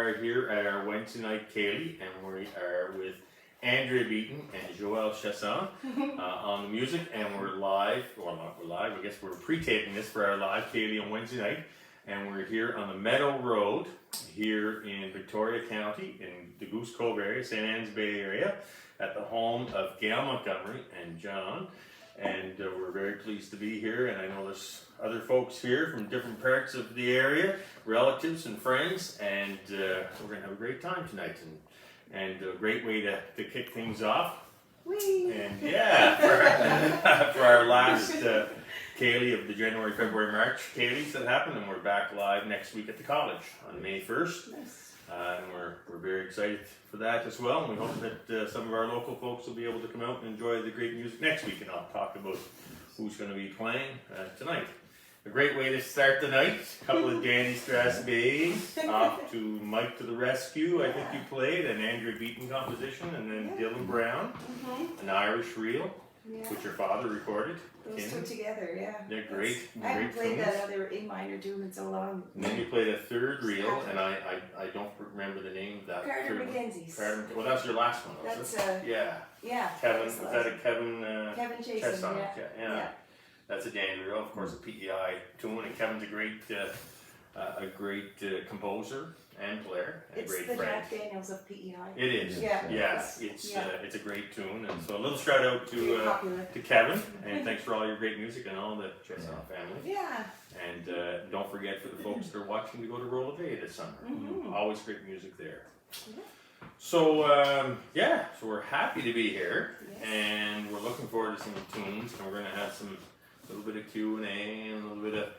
are here at our Wednesday night Ceilidh, and we are with Andrea Beaton and Chiasson on the music, and we're live. Well, not we're live. I guess we're pre-taping this for our live Ceilidh on Wednesday night, and we're here on the Meadow Road here in Victoria County in the Goose Cove area, St. Anne's Bay area, at the home of Gail Montgomery and John. And we're very pleased to be here, and I know there's other folks here from different parts of the area, relatives and friends, and we're going to have a great time tonight, and a great way to kick things off. Whee! And yeah, for our last Ceilidh of the January, February, March Ceilidhs that happened, and we're back live next week at the college on May 1st. Nice. And we're very excited for that as well, and we hope that some of our local folks will be able to come out and enjoy the great music next week, and I'll talk about who's going to be playing tonight. A great way to start the night, a couple of Danny Strasbays, off to Mike to the Rescue, I think you played, an Andrea Beaton composition, and then Dylan Brown, an Irish reel, which your father recorded. Those two together, yeah. They're great. I haven't played that other A minor tune in so long. And then you played a third reel, and I don't remember the name of that. Carter McKenzie's. Well, that was your last one, was it? Yeah. Kevin. Was that a Kevin? Kevin Chiasson, yeah. That's a Danny reel, of course, a PEI tune, and Kevin's a great composer and player, and It's a great the friend. Jack Daniels of PEI. It is. Yeah. It's a great tune, and so a little shout out to Kevin, and thanks for all your great music and all the Chiasson family. Yeah. And don't forget for the folks that are watching to go to Roll of Day this summer. Always great music there. So so we're happy to be here, and we're looking forward to some tunes, and we're going to have a little bit of Q&A and a little bit of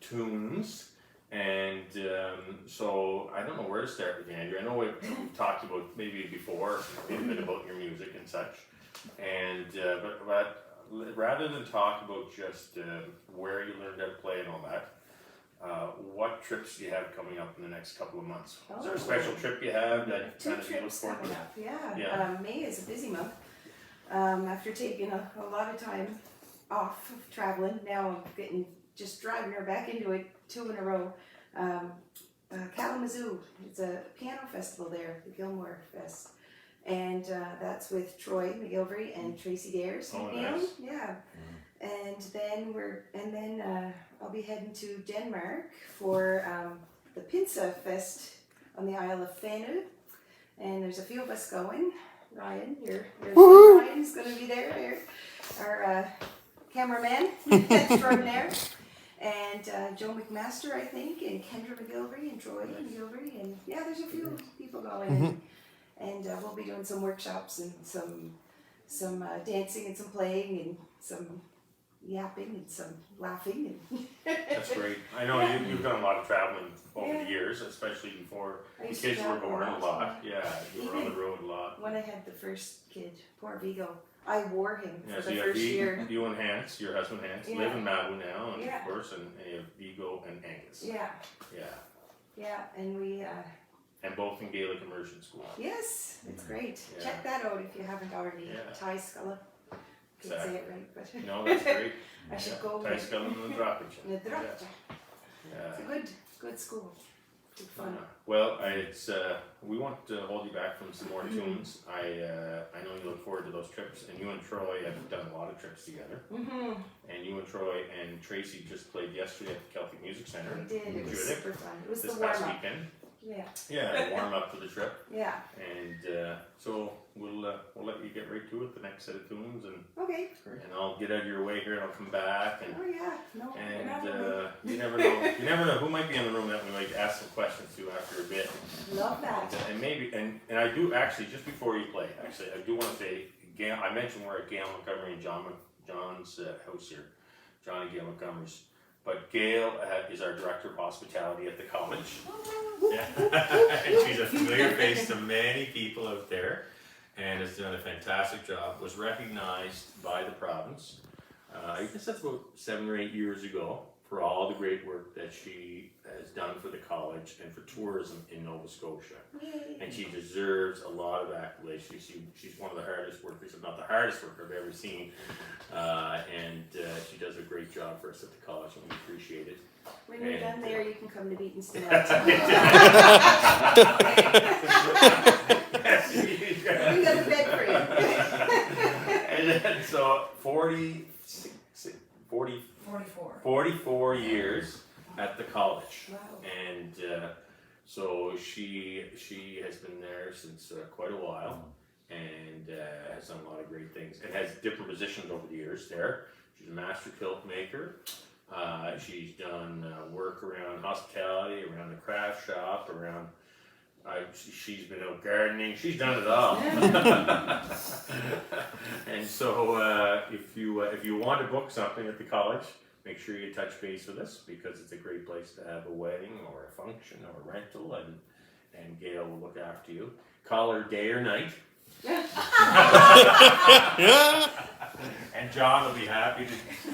tunes. And so I don't know where to start with Andrea. I know we've talked about maybe before a bit about your music and such, and but rather than talk about just where you learned how to play and all that, what trips do you have coming up in the next couple of months? Is there a special trip you have that Two kind of you look trips forward coming to? up, yeah. May is a busy month. After taking a lot of time off of traveling, now I'm just driving her back into it 2 in a row. Kalamazoo, it's a piano festival there, the Gilmore Fest, and that's with Troy McGilvery and Tracy Dares. Oh, nice. Yeah. And then I'll be heading to Denmark for the Pinsa Fest on the Isle of Fanu, and there's a few of us going. Ryan, your son Ryan's going to be there. Our cameraman extraordinaire. And Joe McMaster, I think, and Kendra McGilvery, and Troy McGilvery, and there's a few people going, and we'll be doing some workshops and some dancing and some playing and some yapping and some laughing. And That's great. I know you've done a lot of traveling over the years, especially before the kids were born a lot. Yeah, you were on the road a lot. When I had the first kid, poor Vigo, I wore him for So the you first year. You and Hans, your husband Hans, live in Malibu now, and of course, and you have Vigo and Angus. Yeah, and we. And both in Gaelic immersion school. Yes, it's great. Check that out if you haven't already. Ty Sculla. Can't say it right, but. No, that's great. I should go. Ty Sculla and the Droppage. It's a good school. Good fun. Well, we won't hold you back from some more tunes. I know you look forward to those trips, and you and Troy have done a lot of trips together. And you and Troy and Tracy just played yesterday at the Celtic Music Center. We did. It was super fun. It was this the warm past up. weekend. Yeah, warm up for the trip. Yeah. And so we'll let you get right to it, the next set of tunes, and and I'll get out of your way here, and I'll come back, and you never know who might be in the room that we might ask some questions to after a bit. Love that. And maybe and I do actually, just before you play, I do want to say, Gail, I mentioned we're at Gail Montgomery and John's house here, John and Gail Montgomery's. But Gail is our director of hospitality at the college. And she's a familiar face to many people out there, and has done a fantastic job. Was recognized by the province, I guess that's about 7 or 8 years ago, for all the great work that she has done for the college and for tourism in Nova Scotia. Yay. And she deserves a lot of accolades. She's one of the hardest workers, if not the hardest worker I've ever seen. And she does a great job for us at the college, and we appreciate it. When you're And, done there, you can come to Beaton still. Yes, We got a bed for you. And then, so 44 years at the college. Wow. And so she has been there since quite a while, and has done a lot of great things, and has different positions over the years there. She's a master quilt maker. She's done work around hospitality, around the craft shop, around. She's been out gardening. She's done it all. And so, if you want to book something at the college, make sure you touch base with us, because it's a great place to have a wedding or a function or a rental, and Gail will look after you. Call her day or night. And John will be happy to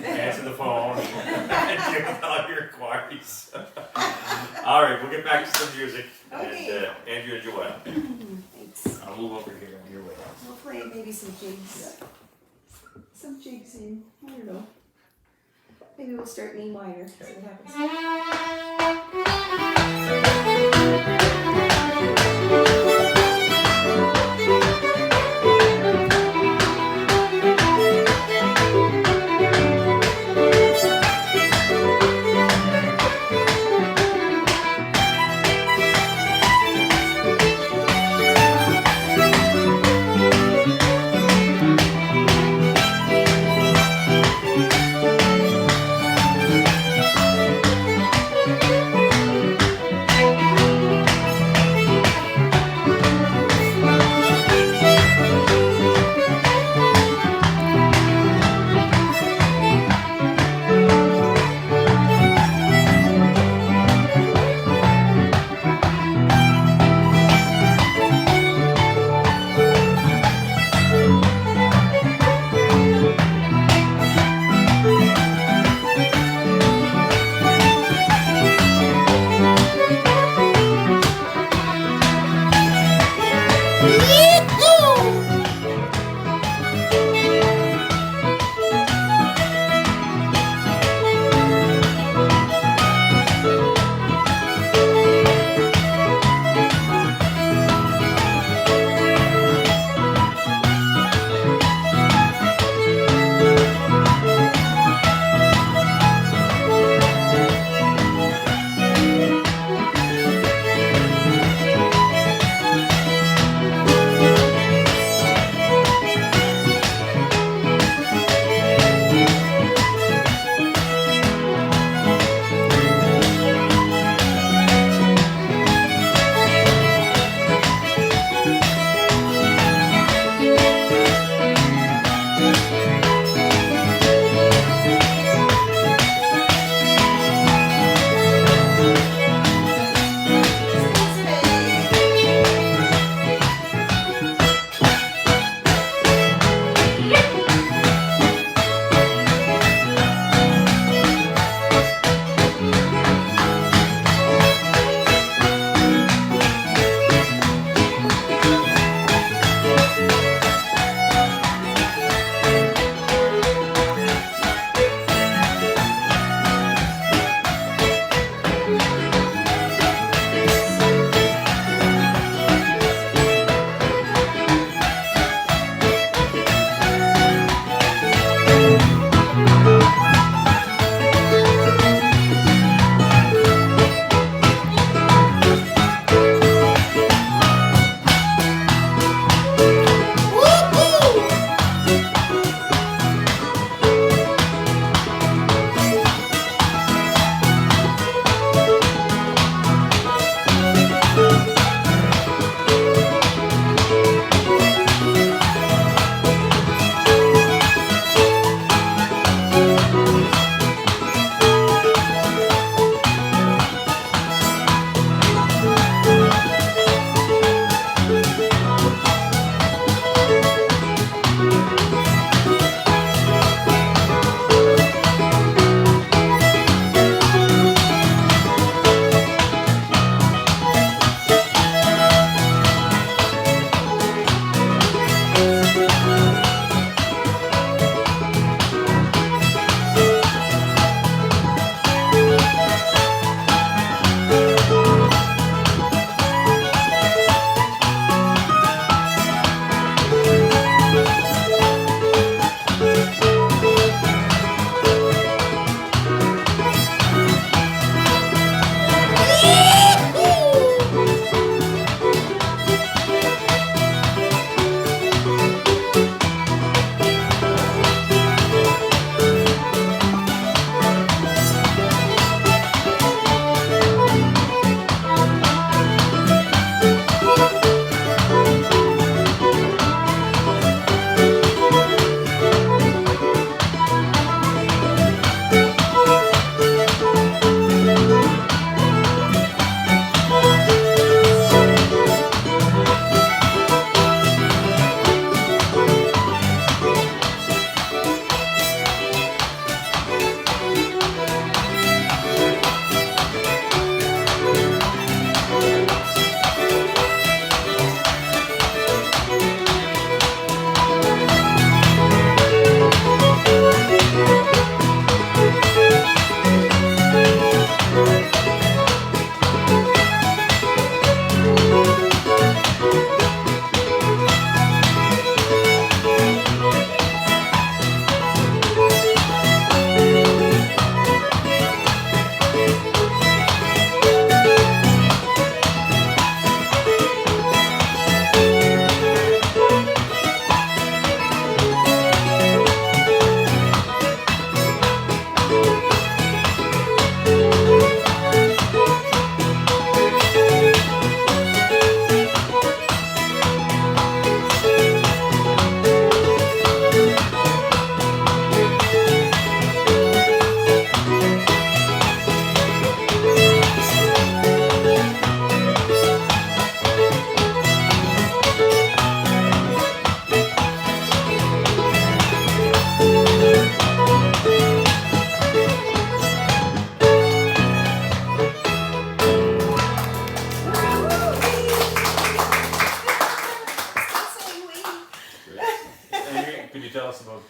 answer the phone and deal with all your inquiries. All right, we'll get back to some music. Okay. And Andrea and Joelle. Thanks. I'll move over here on your way. We'll play maybe some jigs. Some jigs in, I don't know. Maybe we'll start in E minor, see what happens.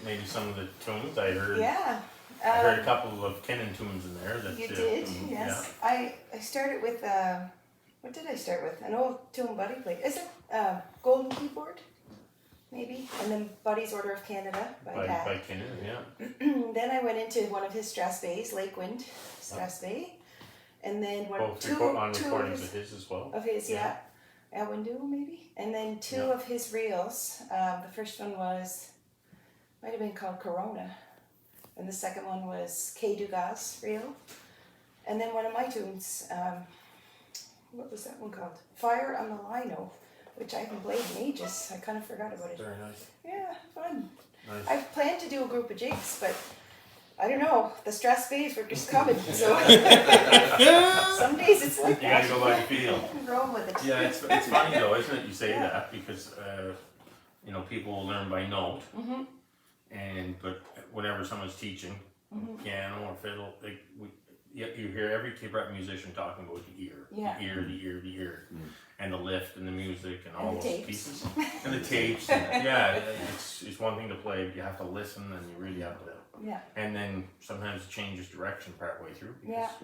maybe some of the tunes. I heard. Yeah. I heard a couple of Kennan tunes in there. That You did, yes. I started with, what did I start with? An old tune Buddy played. Is it Golden Keyboard? Maybe. And then Buddy's Order of Canada by Dad. By Kennan, yeah. Then I went into one of his Strasbays, Lakewind Strasbay. And then two recordings of his as well. Of his, yeah. Elwindu, maybe. And then two of his reels. The first one might have been called Corona. And the second one was K. Dugas reel. And then one of my tunes, what was that one called? Fire on the Lino, which I haven't played in ages. I kind of forgot about it. Very nice. Yeah, fun. Nice. I've planned to do a group of jigs, but I don't know. The Strasbays were just coming, so some days it's like you that. gotta go by the feel. Roll with it. Yeah, it's funny though, isn't it? You say that because people will learn by note, but whenever someone's teaching piano or fiddle, you hear every rep musician talking about the ear, the ear, and the lift and the music and all those pieces and the tapes. And, it's one thing to play, but you have to listen and you really have to. Yeah. And then sometimes it changes direction partway through. Because,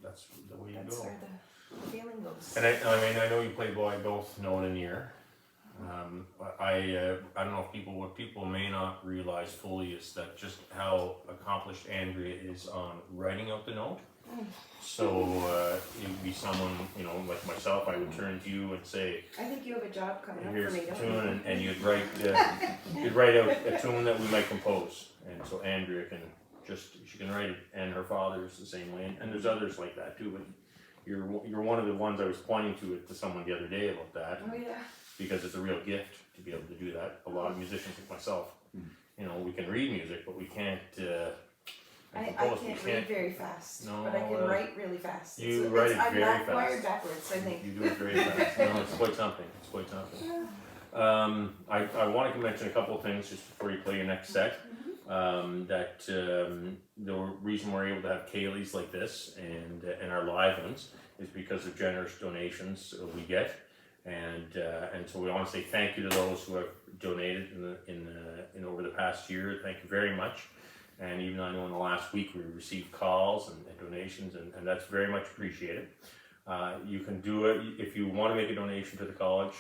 that's the way you go. That's where the feeling goes. And I know you play both note and ear. I don't know if what people may not realize fully is that just how accomplished Andrea is on writing out the note. So you'd be someone, like myself, I would turn to you and say, I think you have a job coming up here's for me, a don't tune, and you'd write out a tune that we might compose. And so Andrea she can write it, and her father is the same way, and there's others like that too, but you're one of the ones I was pointing to someone the other day about that. Oh yeah. Because it's a real gift to be able to do that. A lot of musicians like myself, we can read music, but we can't. I can't read very fast, but I can write really fast. You write it very fast. I'm wired backwards, I think. You do it very fast. No, it's quite something. I wanted to mention a couple of things just before you play your next set. The reason we're able to have Ceilidhs like this and our live ones is because of generous donations we get. And so we want to say thank you to those who have donated in over the past year. Thank you very much. And even I know in the last week we received calls and donations, and that's very much appreciated. You can do it if you want to make a donation to the college.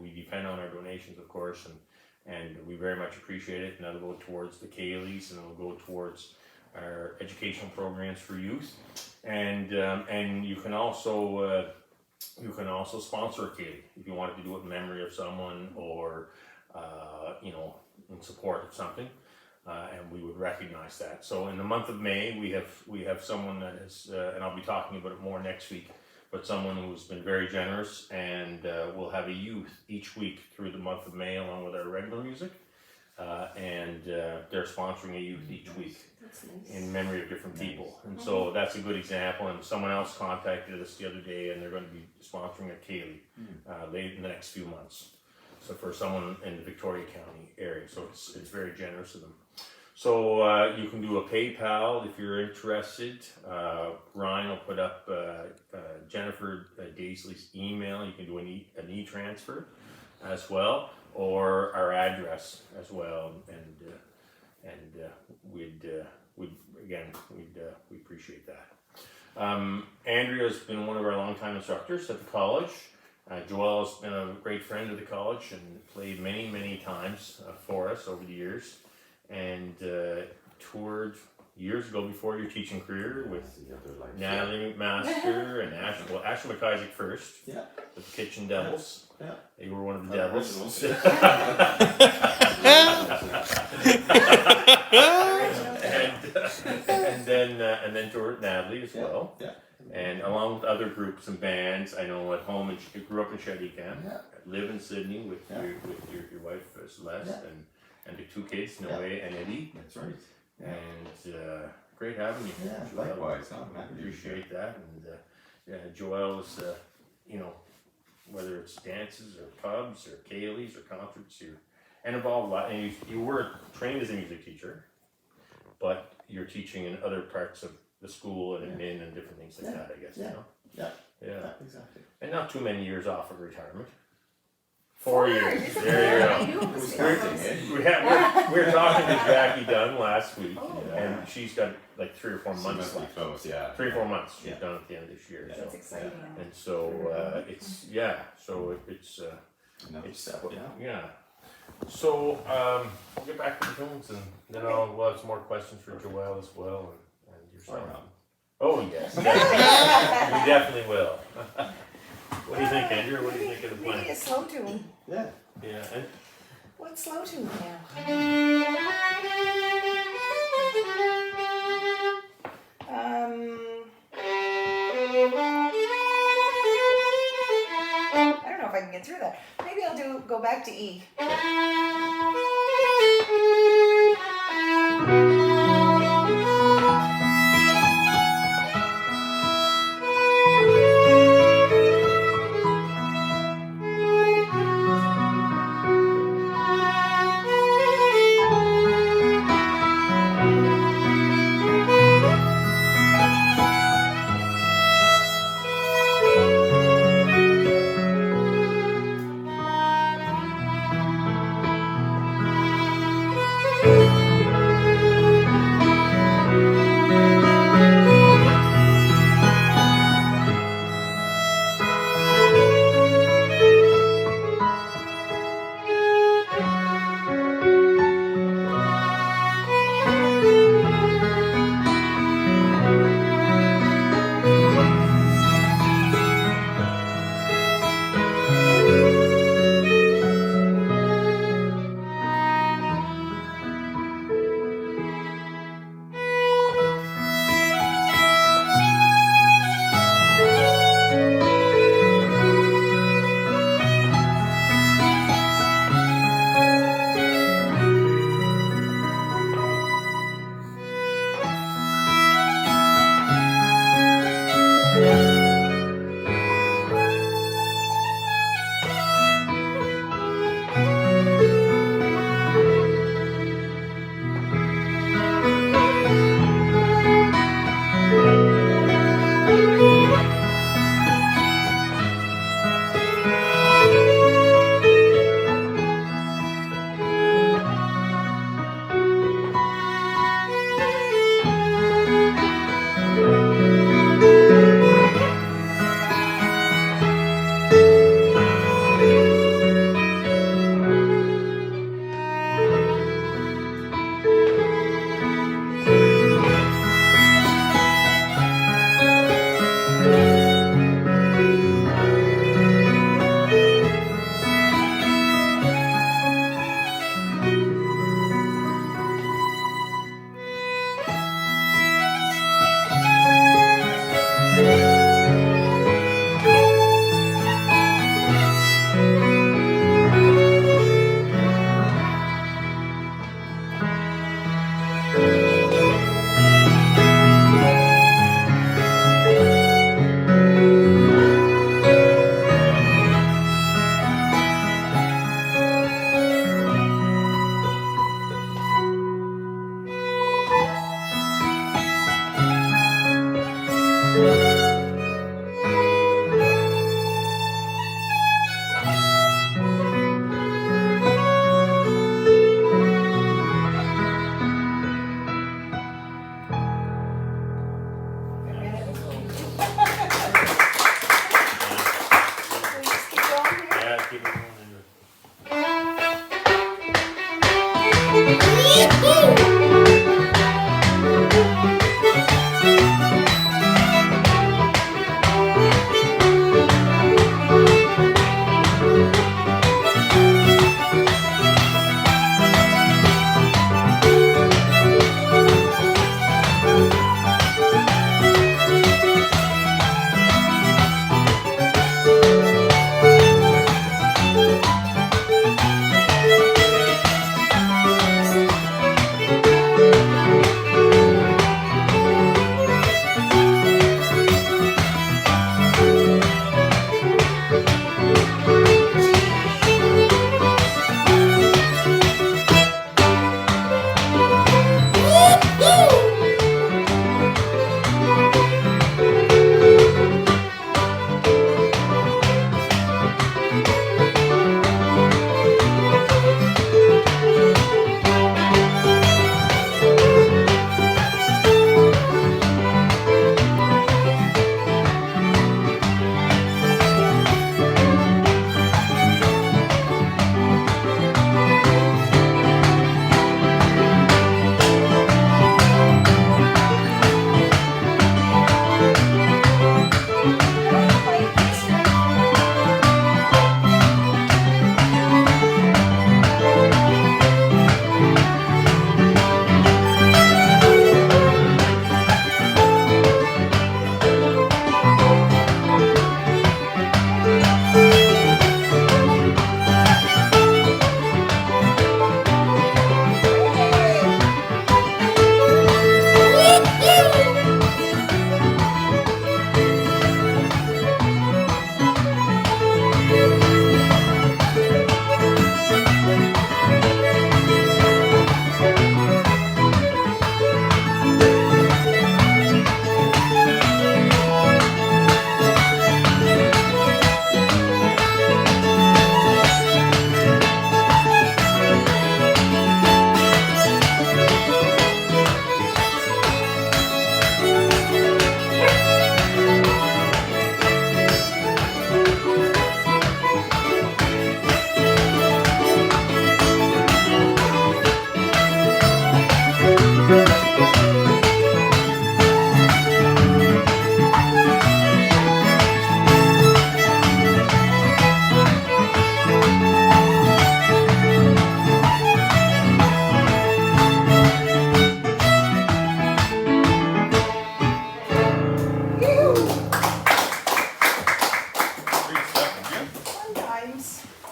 We depend on our donations, of course, and we very much appreciate it. And that'll go towards the Ceilidhs, and it'll go towards our educational programs for youth. And you can also sponsor a Ceilidh if you wanted to do it in memory of someone or in support of something. And we would recognize that. So in the month of May, we have someone that is, and I'll be talking about it more next week, but someone who's been very generous, and we'll have a youth each week through the month of May along with our regular music. And they're sponsoring a youth each week. That's nice. In memory of different people. And so that's a good example. And someone else contacted us the other day, and they're going to be sponsoring a Ceilidh late in the next few months. So for someone in the Victoria County area. So it's very generous of them. So you can do a PayPal if you're interested. Ryan will put up Jennifer Daisley's email. You can do an e-transfer as well, or our address as well. And we appreciate that. Andrea's been one of our longtime instructors at the college. Joel's been a great friend of the college and played many times for us over the years, and toured years ago before your teaching career with Natalie McMaster and Ashley McIsaac first with the Kitchen Devils. Yeah. You were one of the Devils. and then toured with Natalie as well. Yeah. And along with other groups and bands, I know at home, and you grew up in Ceilidh, live in Sydney with your wife Celeste and the two kids, Noe and Eddie. That's right. And great having you. Yeah, likewise. I appreciate that. And Joel is, whether it's dances or pubs or Ceilidhs or concerts, and involved a lot. And you were trained as a music teacher, but you're teaching in other parts of the school and admin and different things like that, I guess. Yeah, exactly. And not too many years off of retirement. 4 years. There you go. Who's counting, We're talking to Jackie Dunn last week, Oh, and she's got like 3 or 4 She months must be left. close, yeah. 3 or 4 months. She's Yeah. done at the end of this year. That's So. exciting. And so it's so it's Another it's step, yeah. yeah. So we'll get back to the films, and then we'll have some more questions for Joelle as well, and yourself. Oh yes, definitely. We definitely will. What do you think, Andrea? What do you think of the plan? Maybe a slow tune. Yeah. Yeah, and What slow tune now? I don't know if I can get through that. Maybe I'll go back to E.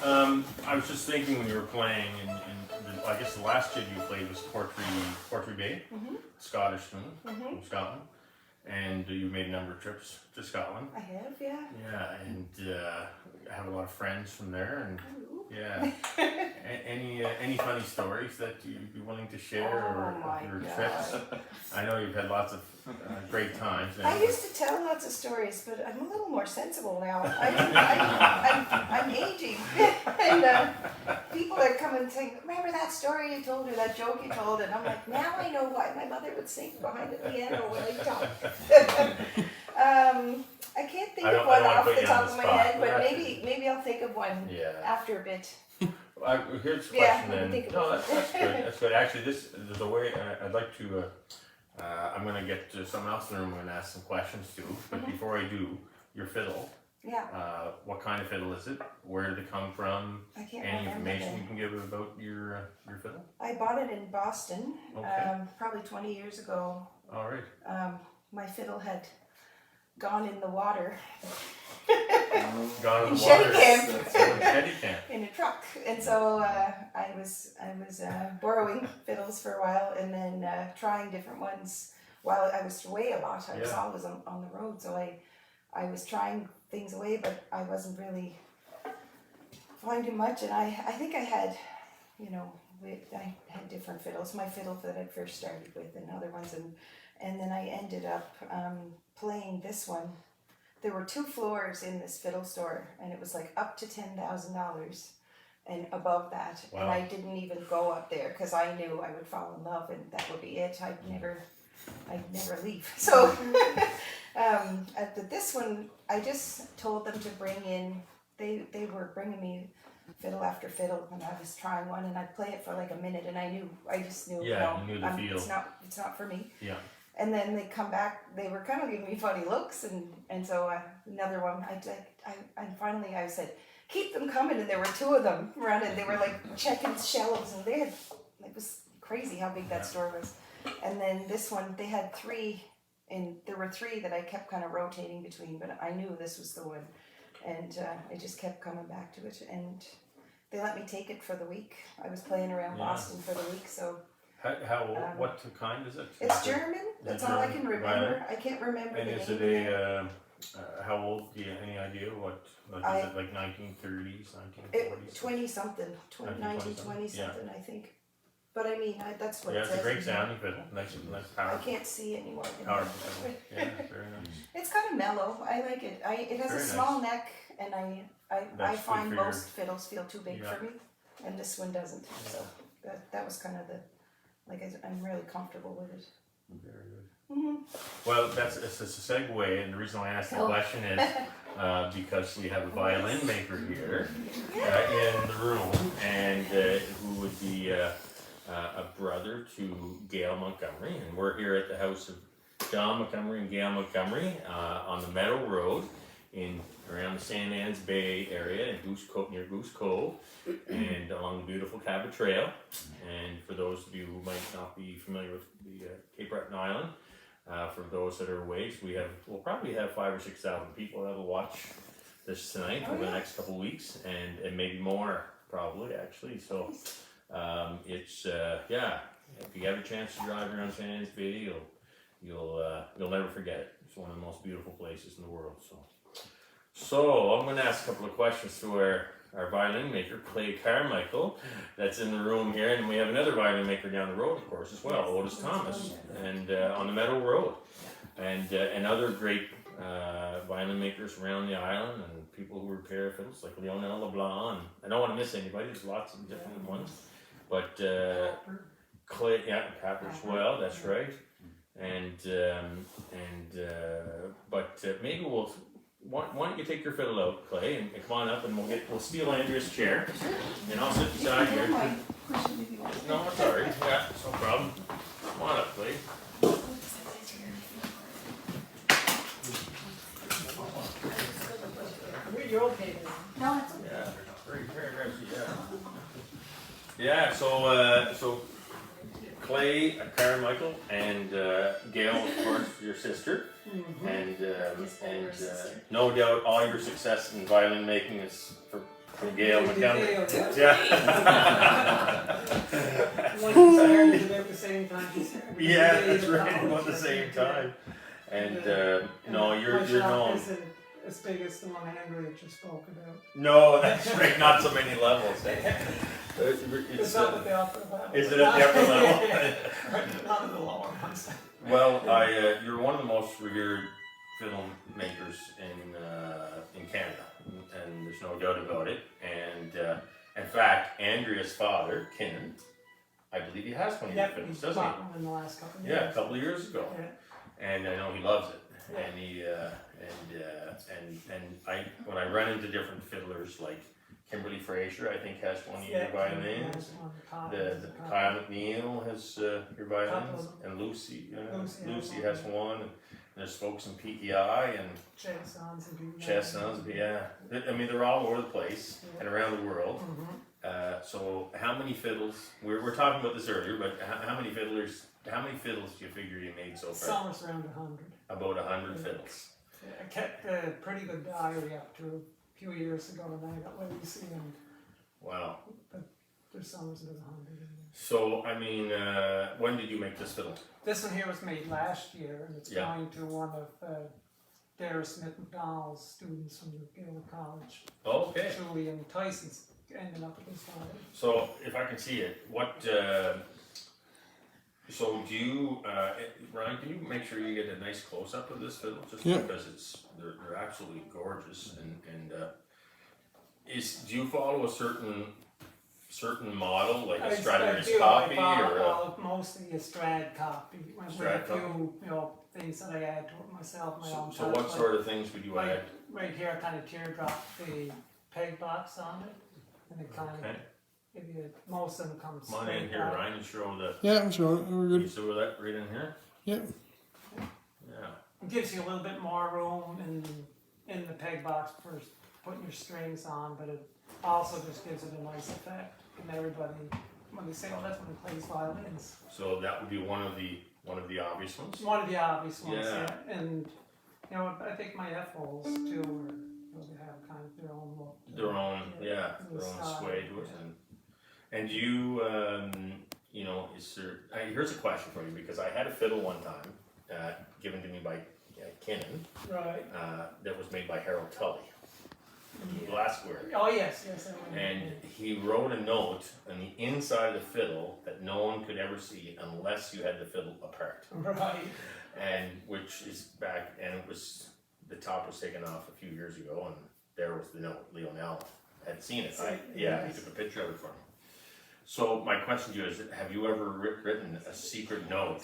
I was just thinking when you were playing, I guess the last jig you played was Portree Bay, Scottish tune from Scotland, and you made a number of trips to Scotland. I have, yeah. Yeah, and I have a lot of friends from there, and yeah. Any funny stories that you'd be willing to share, or your trips? I know you've had lots of great times. I used to tell lots of stories, but I'm a little more sensible now. I'm aging, and people are coming and saying, "Remember that story you told, or that joke you told?" And I'm like, now I know why my mother would sing behind the piano when I talk. I can't think of one off the top of my head, but maybe I'll think of one after a bit. Here's a question then. No, that's good. That's good. Actually, there's a way I'd like to. I'm going to get someone else in the room and ask some questions too. But before I do, your fiddle. Yeah. What kind of fiddle is it? Where did it come from? I can't Any remember. information you can give about your fiddle? I bought it in Boston, probably 20 years ago. All right. My fiddle had gone in the water. Gone in the Shetty water. camp. In a truck, and so I was borrowing fiddles for a while, and then trying different ones. While I was away a lot, I was always on the road, so I was trying things away, but I wasn't really finding much. And I think I had, I had different fiddles. My fiddle that I first started with, and other ones, and then I ended up playing this one. There were 2 floors in this fiddle store, and it was like up to $10,000 and above that. Wow. And I didn't even go up there because I knew I would fall in love and that would be it. I'd never leave. So at this one, I just told them to bring in. They were bringing me fiddle after fiddle, and I was trying one, and I'd play it for like a minute, and I just knew. Yeah, you knew the feel. It's not for me. Yeah. And then they come back. They were kind of giving me funny looks, and so another one. I finally said, keep them coming, and there were 2 of them running. They were like checking shelves, and it was crazy how big that store was. And then this one, they had 3, and there were 3 that I kept kind of rotating between, but I knew this was the one, and I just kept coming back to it, and they let me take it for the week. I was playing around Boston for the week, so. What kind is it? It's German. That's all I can remember. Violin? I can't remember and the name. And is it how old? Do you have any idea what? Is it like 1930s, 1940s? 20-something, 1920 something, I think. But I mean, that's what it says. Yeah, it's a great sounding fiddle. Nice powerful. I can't see anymore. Powerful. Yeah, very nice. It's kind of mellow. I like it. It has a small neck, and I find most fiddles feel too big for me, and this one doesn't. Yeah. So that was kind of I'm really comfortable with it. Very good. Well, it's a segue, and the reason why I asked the question is because we have a violin maker here in the room, and who would be a brother to Gail Montgomery, and we're here at the house of John Montgomery and Gail Montgomery on the Meadow Road around the St. Anne's Bay area in near Goose Cove, and along the beautiful Cabot Trail. And for those of you who might not be familiar with the Cape Breton Island, for those that are away, we'll probably have 5,000 or 6,000 people that will watch this tonight over the next couple of weeks, and maybe more probably actually. So it's if you have a chance to drive around St. Anne's Bay, you'll never forget it. It's one of the most beautiful places in the world. So I'm going to ask a couple of questions to our violin maker, Clay Carmichael, that's in the room here, and we have another violin maker down the road, of course, as well, Otis Thomas, and on the Meadow Road, and other great violin makers around the island, and people who repair fiddles like Lionel LeBlanc. And I don't want to miss anybody. There's lots of different ones, but Clay, Pepper as well. That's right, but maybe we'll. Why don't you take your fiddle out, Clay, and come on up, and we'll steal Andrea's chair, and I'll sit beside here. No, it's all right. Yeah, it's no problem. Come on up, Clay. You're okay. No, it's okay. Yeah, very nice. Yeah. So Clay, Carmichael, and Gail, of course, your sister. And no doubt all your success in violin making is From Gail Montgomery. Gail, Yeah. One started about the same time she started. Yeah, that's right, about the same time. And no, you're known. Isn't as big as the one Andrea just spoke about. No, that's right, not so many levels. It's not at the upper level. Is it at the upper level? Not at the lower ones. Well, you're one of the most revered filmmakers in Canada, and there's no doubt about it. And in fact, Andrea's father, Kinnan, I believe he has one of your films, doesn't he? In the last couple of years. Yeah, a couple of years ago. Yeah. And I know he loves it. Yeah. And he and I when I run into different fiddlers like Kimberly Fraser, I think has one of your violins. The Kyle McNeil has your violins, and Lucy has one. And there's folks in PEI and Chiasson, yeah. I mean, they're all over the place and around the world. So how many fiddles? We're talking about this earlier, but how many fiddles do you figure you made so far? Somewhere around 100. About 100 fiddles. I kept a pretty good diary up to a few years ago, and then I got lazy, and wow. But there's somewhere about 100 in there. So I mean, when did you make this fiddle? This one here was made last year, and it's going to one of Dara Smith McDonald's students from Gaelic College. Okay. Julie and Tyson's ending up at this one. So if I can see it, what? So do you, Ryan? Can you make sure you get a nice close up of this fiddle, just because they're absolutely gorgeous, and do you follow a certain model, like a Stradivarius copy, or mostly a Strad copy with a few things that I add to it myself, my own. So what sort of things would you add? Right here, I kind of teardrop the peg box on it, and it kind of. Most of them come Come on in here, Ryan, and show the. Yeah, I'm sure. We're good. You see that right in here? Yeah. Yeah. It gives you a little bit more room in the peg box for putting your strings on, but it also just gives it a nice effect. And everybody, when they say, "Oh, that's when he plays violins." So that would be one of the obvious ones. One of the obvious ones, Yeah. And I think my F holes too, they have kind of their own look. Their own sway to it, and you, is there? Here's a question for you, because I had a fiddle one time, given to me by Kinnan, right? that was made by Harold Tully, glassware. Oh yes. And he wrote a note on the inside of the fiddle that no one could ever see unless you had the fiddle apart. Right. And which is back, and it was, the top was taken off a few years ago, and there was the note. Lionel had seen it. He took a picture of it for me. So my question to you is: have you ever written a secret note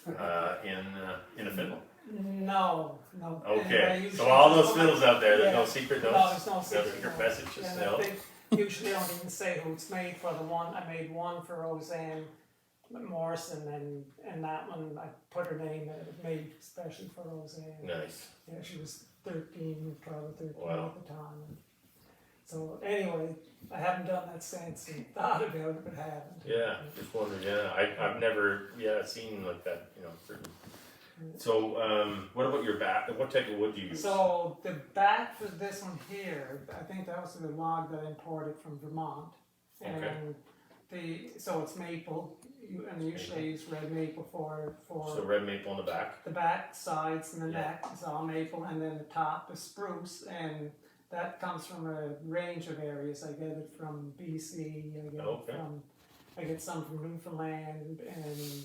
in a fiddle? No. Okay. So all those fiddles out there, there's no secret notes. No, there's no secret messages. And No. they usually don't even say who it's made for. The one I made one for Roseanne Morrison, and that one I put her name in it, made especially for Roseanne. Nice. Yeah, she was 13, probably 13 Wow. at the time. And so anyway, I haven't done that since and thought about it, but haven't. Yeah, just wondered. Yeah, I've never seen like that. Certain. So what about your back? What type of wood do you use? So the back for this one here, I think that was the log that I imported from Vermont. Okay. And so it's maple, and usually I use red maple for So red maple on the back. the back, sides, and the neck is all maple, and then the top is spruce, and that comes from a range of areas. I get it from BC, I get some from Newfoundland, and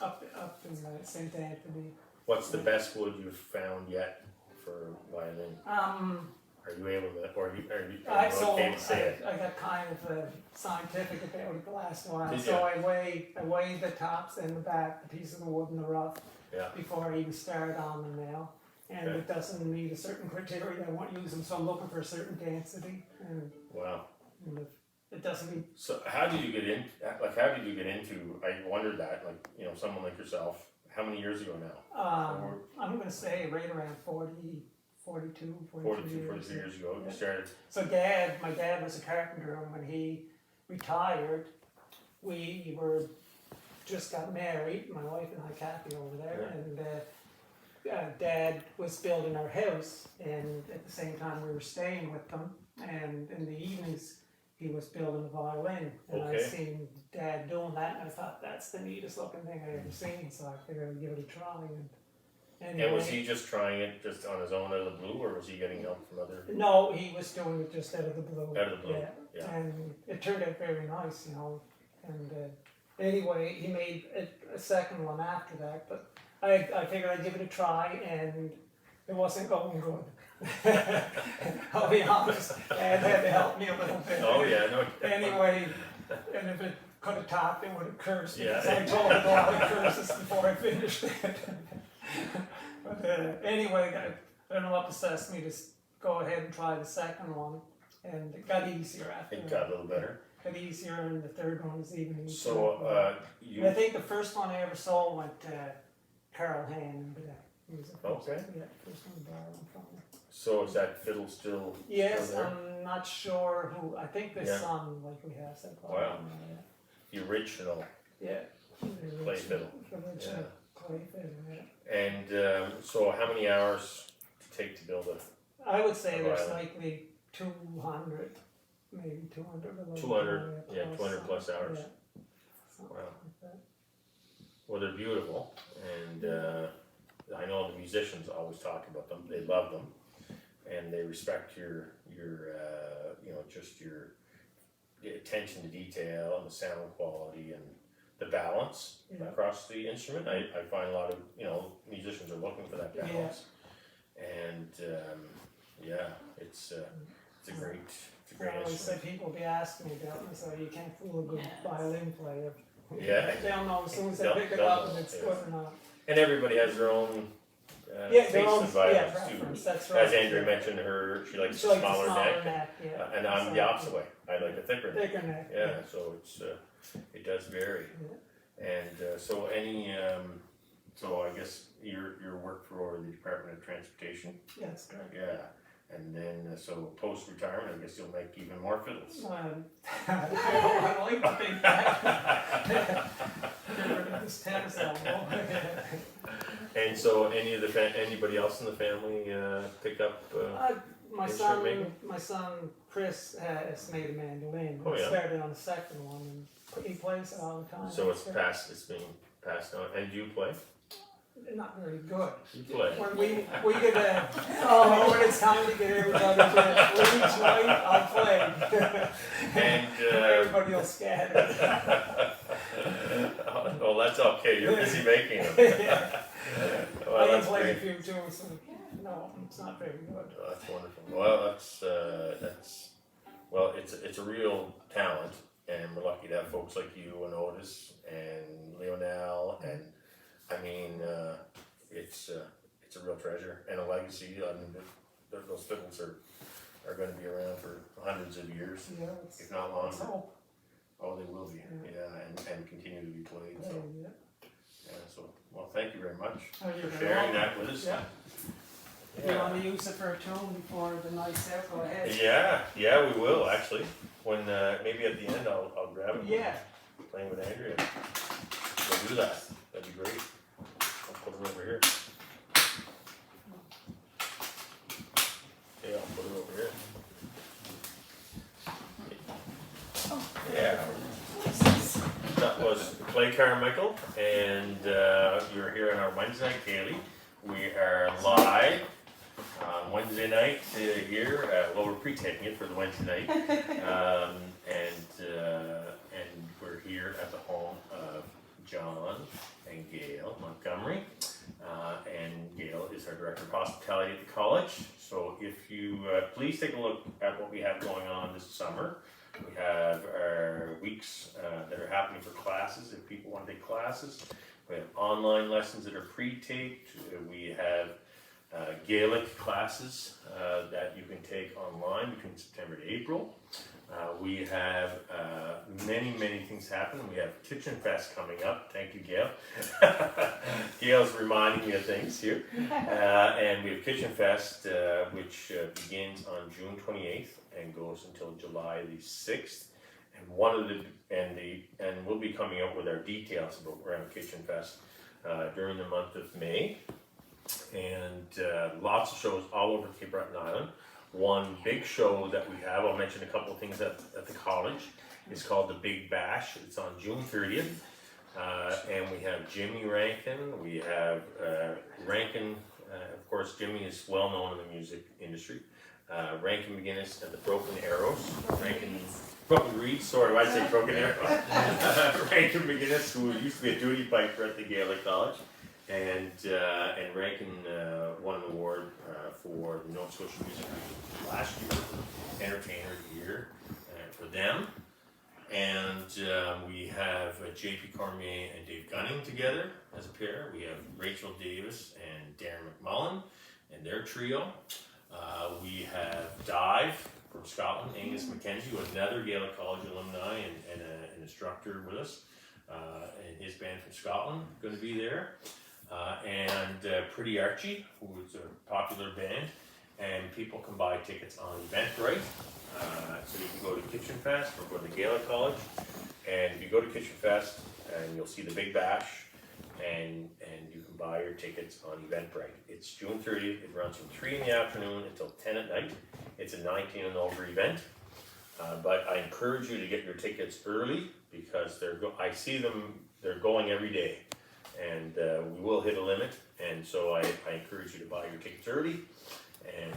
up in St. Anthony. What's the best wood you've found yet for violin? Are you able to, or are you okay to say it? I got kind of scientific about it the last while. Did So you? I weigh the tops and the back, the piece of the wood and the rough, before I even start on them now. And it doesn't meet a certain criteria I want to use them, so I'm looking for a certain density. And, Wow. and if it doesn't meet. So how did you get in? Like, how did you get into? I wondered that. Like, someone like yourself. How many years ago now? I'm going to say right around 42 years ago. You started. So my dad was a carpenter, and when he retired, we just got married, my wife and I, Kathy, over there, and Dad was building our house, and at the same time we were staying with them, and in the evening he was building a violin, and I Okay. seen Dad doing that, and I thought that's the neatest looking thing I ever seen. So I figured I'd give it a try. And And was he just trying it just on his own out of the blue, or was he getting help from other? No, he was doing it just out of the blue. Out of the blue, Yeah. yeah. And it turned out very nice, And anyway, he made a second one after that, but I figured I'd give it a try, and it wasn't going good. I'll be honest, Dad had to help me a little bit. Oh yeah, no. Anyway, and if it could have topped, it would have cursed, Yeah. because I told him a lot of curses before I finished it. But anyway, I don't know what possessed me to go ahead and try the second one, and it got easier after. It got a little better. Got easier, and the third one was even easier. So I think the first one I ever sold went to Carl Hand. He was the first, Okay. Yeah, first one borrowed from him. So is that fiddle still? Yes, still there? I'm not sure who. I think the Yeah. son likely has that. Wow. The original Yeah. clay fiddle. Original clay fiddle. Yeah. And so how many hours did it take to build it? I would say A there's violin. likely 200, maybe 200. or 200, yeah, plus, 200 plus hours. Yeah. Something Wow. like that. Well, they're beautiful, and I know the musicians always talk about them. They love them, and they respect your just your attention to detail and the sound quality and the balance Yeah. across the instrument. I find a lot of musicians are looking for that Yeah. balance, and it's a great I always say instrument. people be asking me about it, so you can't fool a good Yes. violin player. Yeah. They'll know as soon as they They'll- pick it they'll up know, and it's yeah. good or not. And everybody has their own Yeah, taste their own in violins preference, too. that's right. As Andrea mentioned, she likes She the likes the smaller smaller neck, neck, yeah. and I'm the opposite way. I like a thicker neck. Thicker neck. Yeah, so it does vary. And so so I guess your work for the Department of Transportation. Yeah, that's correct. Yeah, and then so post retirement, I guess you'll make even more fiddles. I like to think that. Get rid of this tennis elbow. And so anybody else in the family pick up? My Instrument making? son Chris has made a mandolin. Oh, He yeah. started on the second one, and he plays it all the time. So it's being passed on. And do you play? Not very good. You play. When we get when it's time to get everybody to leave tonight, I'll play. And Everybody will scatter. oh, that's okay. You're busy making them. Yeah. Well, I can that's play a great. few tunes, and no, it's not very good. Oh, that's wonderful. Well, it's a real talent, and we're lucky to have folks like you and Otis and Leonel, and I mean, it's a real treasure and a legacy. I mean, those fiddles are going to be around for hundreds of years, Yeah, if not longer. let's hope. Oh, they will be, yeah, and continue to be played. So, Yeah. so well, thank you very much Oh, you're for very sharing welcome. that with us. Yeah. If you want to use it for a tune before the night's out, go ahead. Yeah, we will actually. When maybe at the end I'll grab it. when Yeah. I'm playing with Andrea. We'll do that. That'd be great. I'll put it over here. Okay, I'll put it over here. Yeah. That was Clay Carmichael, and you're here on our Wednesday night daily. We are live on Wednesday night here. Well, we're pre-taping it for the Wednesday night, and we're here at the home of John and Gail Montgomery. And Gail is our director of hospitality at the college. So if you please take a look at what we have going on this summer. We have our weeks that are happening for classes if people want to take classes. We have online lessons that are pre-taped. We have Gaelic classes that you can take online between September to April. We have many things happening. We have Kitchen Fest coming up. Thank you, Gail. Gail's reminding me of things here. And we have Kitchen Fest, which begins on June 28th and goes until July the 6th. And we'll be coming up with our details about around Kitchen Fest during the month of May. And lots of shows all over Cape Breton Island. one big show that we have. I'll mention a couple of things at the college. It's called the Big Bash. It's on June 30th. And we have Jimmy Rankin. We have Rankin, of course, Jimmy is well known in the music industry. Rankin McGuinness and the Broken Arrows. Broken Reeds, sorry, why did I say Broken Arrows? Rankin McGuinness, who used to be a duty piper at the Gaelic College. And Rankin won an award for the Nova Scotia Music Week last year, Entertainer of the Year for them. And we have J.P. Cormier and Dave Gunning together as a pair. We have Rachel Davis and Darren McMullen and their trio. We have Dive from Scotland, Angus McKenzie, who is another Gaelic College alumni and an instructor with us, and his band from Scotland going to be there. And Pretty Archie, who is a popular band, and people can buy tickets on Eventbrite. So you can go to Kitchen Fest or go to Gaelic College, and if you go to Kitchen Fest, and you'll see the Big Bash, and you can buy your tickets on Eventbrite. It's June 30th. It runs from 3 in the afternoon until 10 at night. It's a 19 and over event, but I encourage you to get your tickets early because I see them. They're going every day, and we will hit a limit. And so I encourage you to buy your tickets early, and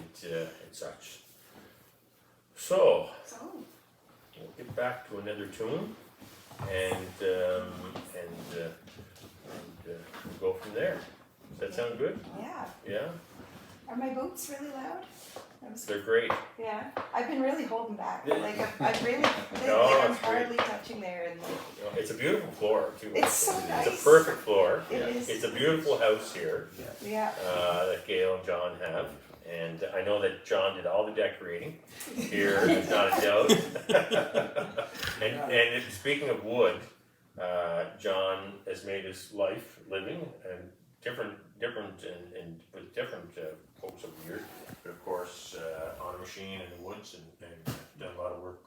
such. So we'll get back to another tune, and we'll go from there. Does that sound good? Yeah. Yeah? Are my boots really loud? They're great. Yeah. I've been really holding back. Yeah. Like I've really, No, I'm it's great. hardly touching there, and It's a beautiful floor, too. It's so nice. It's a perfect floor. It is. It's a beautiful house here yeah. that Gail and John have. And I know that John did all the decorating here, there's not a doubt. and speaking of wood, John has made his life living and different and with different folks over the years. But of course, on a machine in the woods and done a lot of work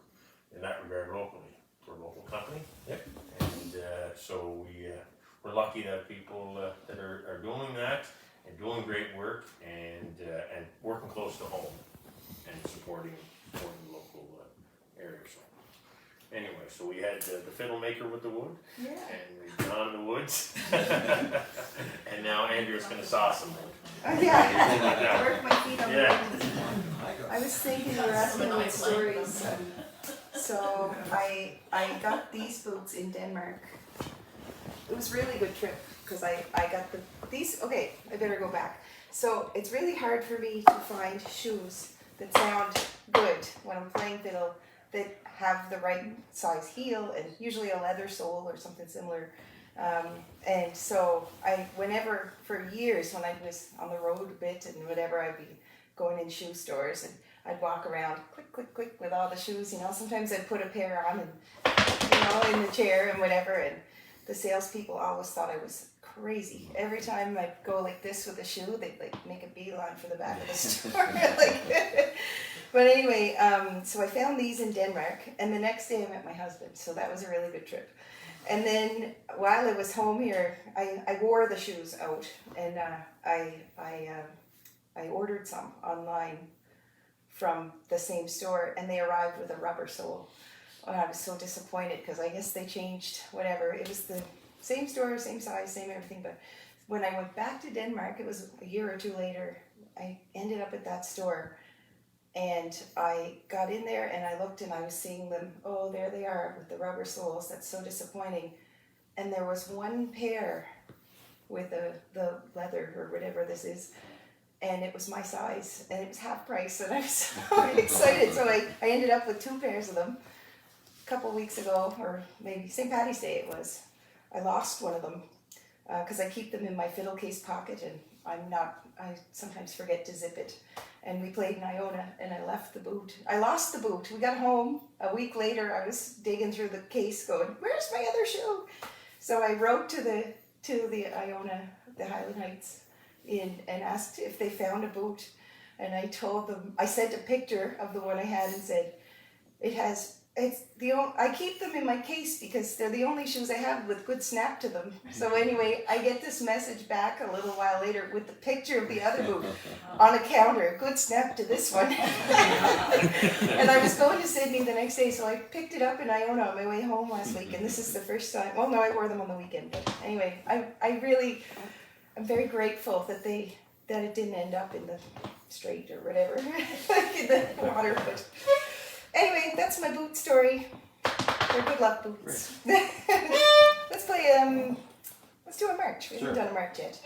in that regard locally for a local company. Yep. And so we're lucky to have people that are doing that. And doing great work and working close to home and supporting the local area. So anyway, so we had the fiddle maker with the wood, Yeah. and we've gone in the woods, and now Andrea's going to saw some wood. Oh, yeah. Work my feet on Yeah. the wood. I was thinking you were asking about stories. So I got these boots in Denmark. It was a really good trip. Because I got these, okay, I better go back. So it's really hard for me to find shoes that sound good when I'm playing fiddle, that have the right size heel and usually a leather sole or something similar. And so whenever, for years when I was on the road a bit and whatever, I'd be going in shoe stores and I'd walk around click, click, click with all the shoes, Sometimes I'd put a pair on and, in the chair and whatever. And the salespeople always thought I was crazy. Every time I'd go like this with a shoe, they'd like make a beeline for the back of the store. But anyway, so I found these in Denmark, and the next day I met my husband, so that was a really good trip. And then while I was home here, I wore the shoes out, and I ordered some online from the same store, and they arrived with a rubber sole. Oh, I was so disappointed because I guess they changed whatever. It was the same store, same size, same everything. But when I went back to Denmark, it was a year or two later, I ended up at that store. And I got in there and I looked and I was seeing them. Oh, there they are with the rubber soles. That's so disappointing. And there was one pair with the leather or whatever this is. And it was my size. And it was half price. And I was so excited. So I ended up with 2 pairs of them. Couple weeks ago, or maybe St. Patty's Day it was, I lost one of them because I keep them in my fiddle case pocket, and I sometimes forget to zip it. And we played in Iona, and I left the boot. I lost the boot. We got home a week later. I was digging through the case, going, "Where's my other shoe?" So I wrote to the Iona, the Highland Heights, and asked if they found a boot. And I told them, I sent a picture of the one I had and said, it has I keep them in my case because they're the only shoes I have with good snap to them. So anyway, I get this message back a little while later with the picture of the other boot on a counter. Good snap to this one. And I was going to Sydney the next day, so I picked it up in Iona on my way home last week, and this is the first time. Well, no, I wore them on the weekend, but anyway, I'm very grateful that it didn't end up in the strait or whatever, like in the water. But anyway, that's my boot story. They're good luck boots. Let's play, let's do a march. We haven't done a march yet.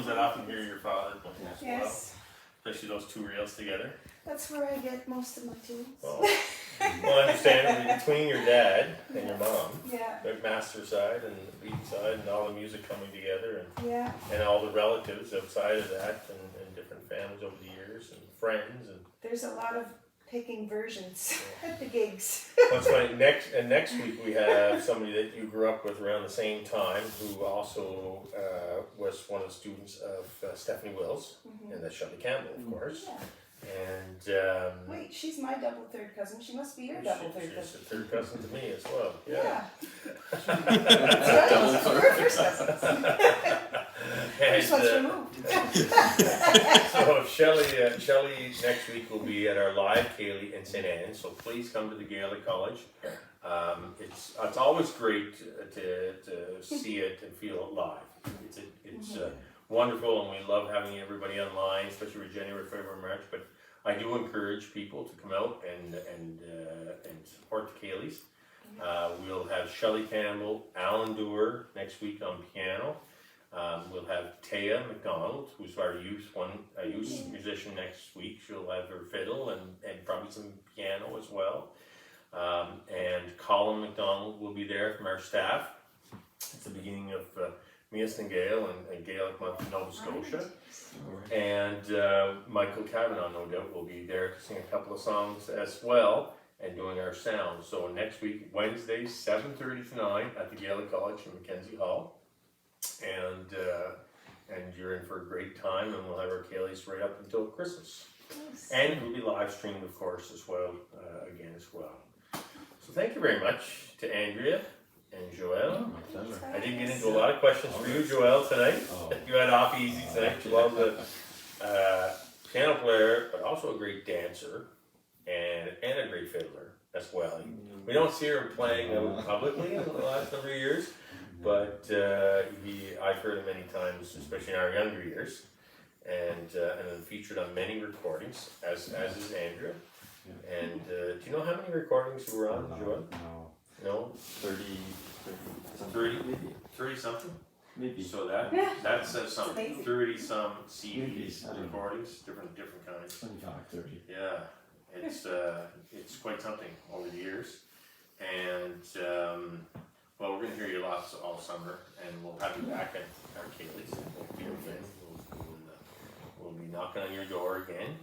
is that often hear your father playing as well, Yes, especially those two reels together. that's where I get most of my tunes. Well, I understand between your dad and your mom, Yeah, the master side and the beat side, and all the music coming together, yeah. and all the relatives outside of that, and different families over the years, and friends, and There's a lot of picking versions at the gigs. that's why next week we have somebody that you grew up with around the same time, who also was one of the students of Stephanie Wills, and that's Shelley Campbell, of course. Yeah. And Wait, she's my double third cousin. She must be your double third she's cousin. a third cousin to me as well. Yeah. Double That's right. third. We're first cousins. First one's And, removed. so Shelley next week will be at our live Ceilidh in St. Anne's, so please come to the Gaelic College. It's always great to see it and feel it live. It's wonderful, and we love having everybody online, especially for January, February, March. But I do encourage people to come out and support the Ceilidhs. We'll have Shelley Campbell, Alan Doer next week on piano. We'll have Taya McDonald, who's our youth musician next week. She'll have her fiddle and probably some piano as well. And Colin McDonald will be there from our staff. It's the beginning of Mias and Gale and Gaelic Month in Nova Scotia. And Michael Cavanaugh, no doubt, will be there to sing a couple of songs as well and doing our sound. So next week, Wednesday, 7:30 to 9 at the Gaelic College in Mackenzie Hall. And you're in for a great time, and we'll have our Ceilidhs right up until Christmas. Nice. And it will be live streamed, of course, as well, again as well. So thank you very much to Andrea and Joelle. My pleasure. I didn't get into a lot of questions for you, Joelle, tonight. Oh. You had off easy tonight. Joelle's a piano player, but also a great dancer and a great fiddler as well. We don't see her playing publicly in the last number of years, but I've heard him many times, especially in our younger years, and then featured on many recordings, as is Andrea. And do you know how many recordings you were on, Joelle? No? 30 something? maybe. So that says something. amazing. 30 some CDs, Maybe, I don't know. recordings, different kinds. 25, 30. Yeah, it's quite something over the years, and well, we're gonna hear you lots all summer, and we'll have you back at our Ceilidhs. We'll be knocking on your door again,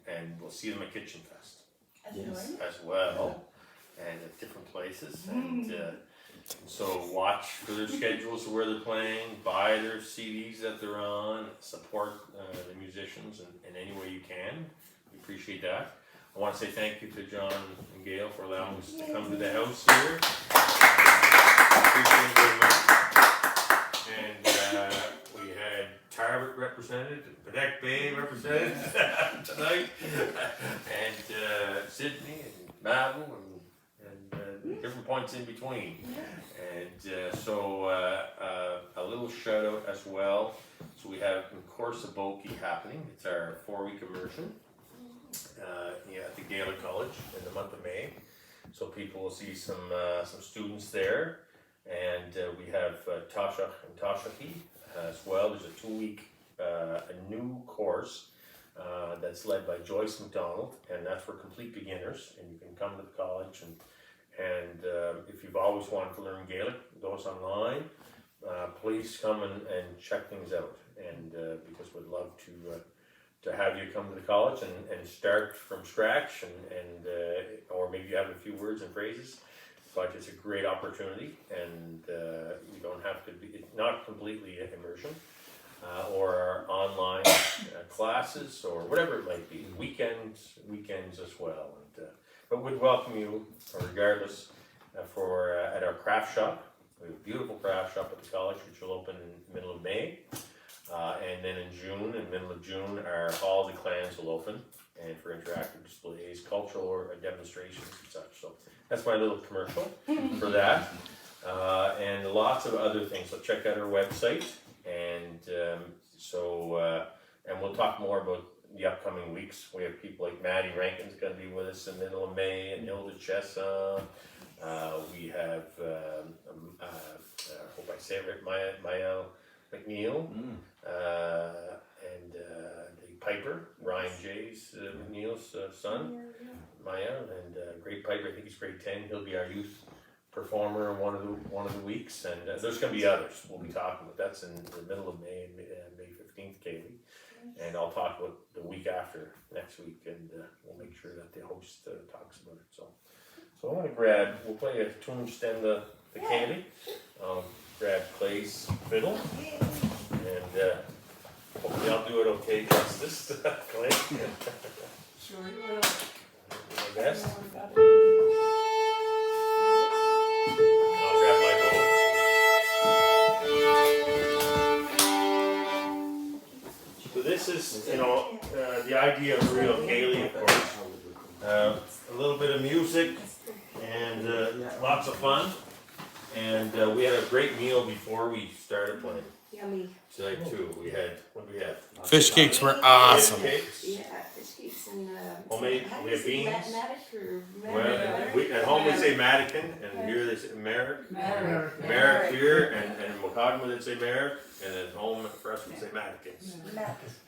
and we'll see them at Kitchen Fest Yes. as well, and at different places, and so watch for their schedules of where they're playing, buy their CDs that they're on, support the musicians in any way you can. We appreciate that. I want to say thank you to John and Gail for allowing us to come to the house here. Appreciate it very much. And we had Tarbert represented, Badek Bay represented tonight, and Sydney and Mabu and different points in between. And so a little shout out as well. So we have Corsa Boki happening. It's our 4-week immersion at the Gaelic College in the month of May. So people will see some students there. And we have Tasha and Tashahi as well. There's a 2-week a new course that's led by Joyce McDonald, and that's for complete beginners. And you can come to the college, and if you've always wanted to learn Gaelic, those online, please come and check things out. And because we'd love to have you come to the college and start from scratch, and or maybe you have a few words and phrases. But it's a great opportunity, and you don't have to be, it's not completely immersion, or our online classes, or whatever it might be, weekends as well. And, but we'd welcome you, regardless, at our craft shop. We have a beautiful craft shop at the college, which will open in the middle of May. And then in the middle of June, our Hall of the Clans will open, and for interactive displays, cultural demonstrations and such. So that's my little commercial for that. And lots of other things. So check out our website, and and we'll talk more about the upcoming weeks. We have people like Maddie Rankin's going to be with us in the middle of May, and Hilda Chiasson. We have, I hope I say it right, Maya McNeil and the piper, Ryan Jay's, Neil's son, Maya, and great piper. I think he's grade 10. He'll be our youth performer one of the weeks, and there's going to be others we'll be talking about. That's in the middle of May, May 15th, Kaylee. And I'll talk about the week after next week, and we'll make sure that the host talks about it. So I'm gonna we'll play a tune to stem the candy. I'll grab Clay's fiddle, and hopefully I'll do it okay justice, Clay. Sure you will. Do my best. I'll grab my bowl. So this is, the idea of real Kaylee, of course. A little bit of music and lots of fun. And we had a great meal before we started playing. Yummy. Tonight too. What did we have? Fish cakes were awesome. Fish cakes. Yeah, fish cakes and Homemade. how do We you have say beans. Maddock At home we say Madican, and here they say Merrick. Merrick here, and in Mokogma they say Merrick, and at home for us we say Madicans.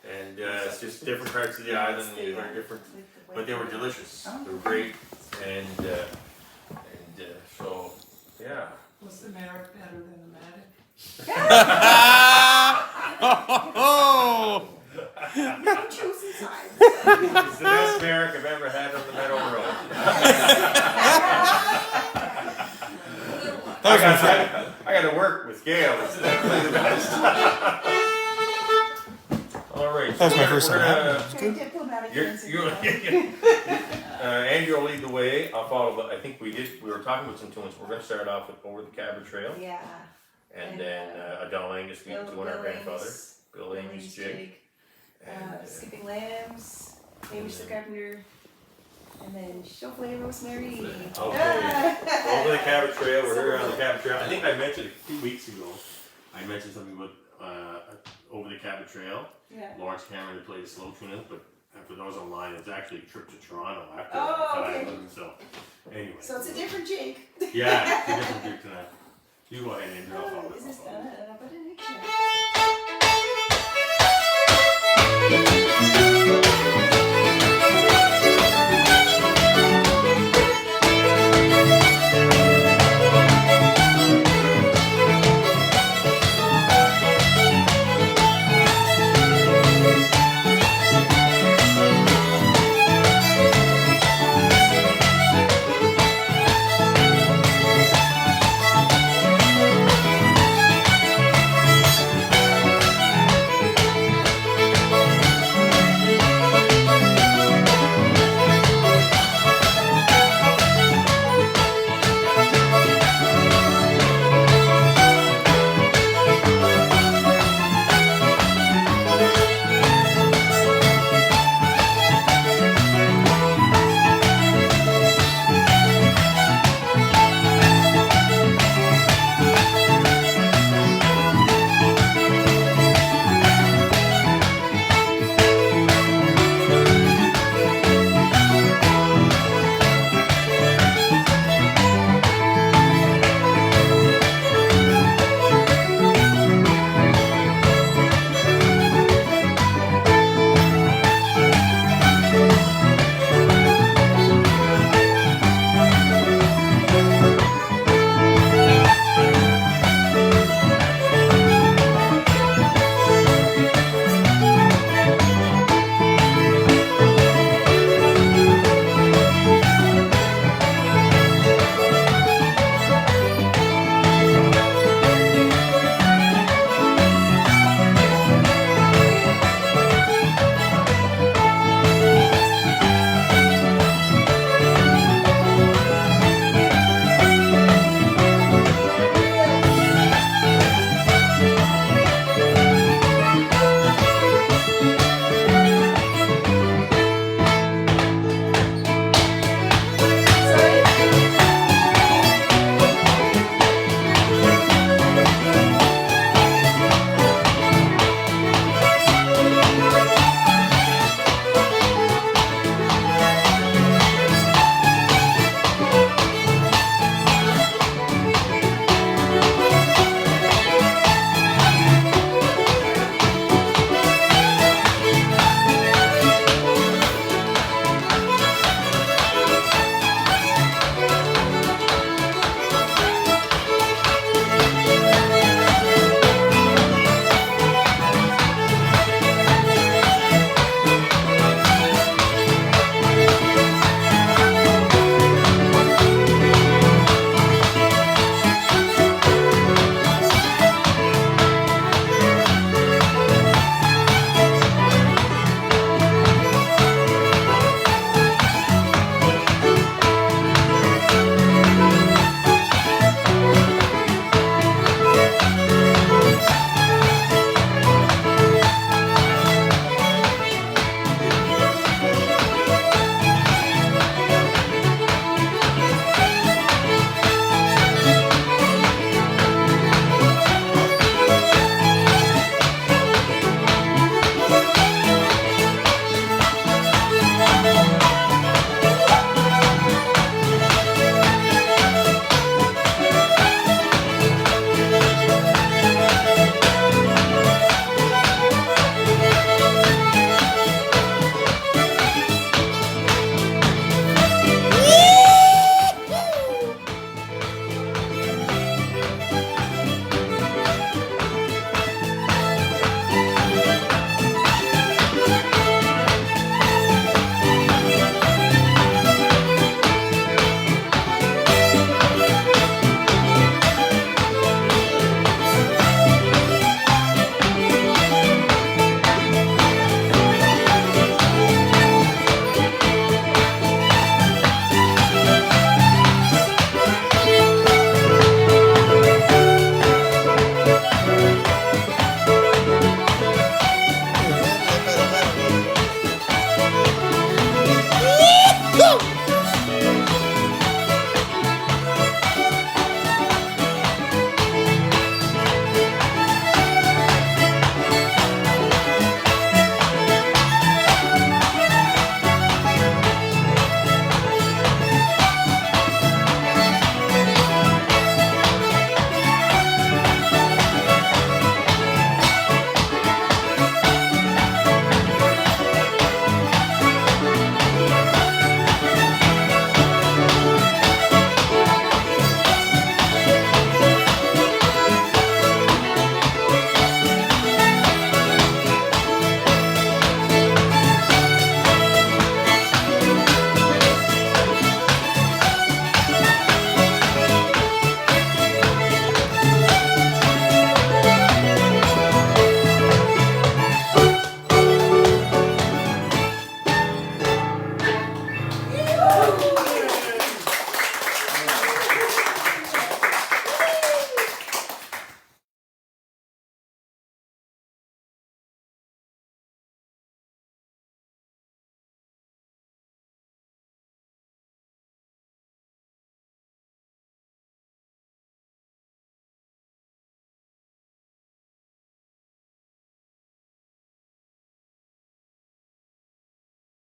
And it's just different parts of the island, and they were different, but they were delicious. They were great, and so yeah. Was the Merrick better than the Matic? Oh, No choosing sides. It's the best Merrick I've ever had on the Meadow Road. I got to work with Gail. It's definitely the best. All right. That was my first time Very diplomatic answer. Andrea will lead the way. I'll follow. I think we were talking about some tunes. We're going to start off with Over the Cabra Trail, Yeah. and then Adele Angus, we to our grandfather, Bill Angus Jig, and Skipping Lambs, Hamish the Carpenter, and then Chauffeur Rosemary. Okay. Over the Cabra Trail. We're here on the Cabra Trail. I think I mentioned a few weeks ago. I mentioned something about Over the Cabra Trail. Yeah. Lawrence Cameron had played a slow tune in it, but for those online, it's actually a trip to Toronto after Oh, okay. So anyway. So it's a different jig. Yeah, it's a different gig tonight. You go ahead, Andrew. I'll follow. Is this done? I'll put it in here.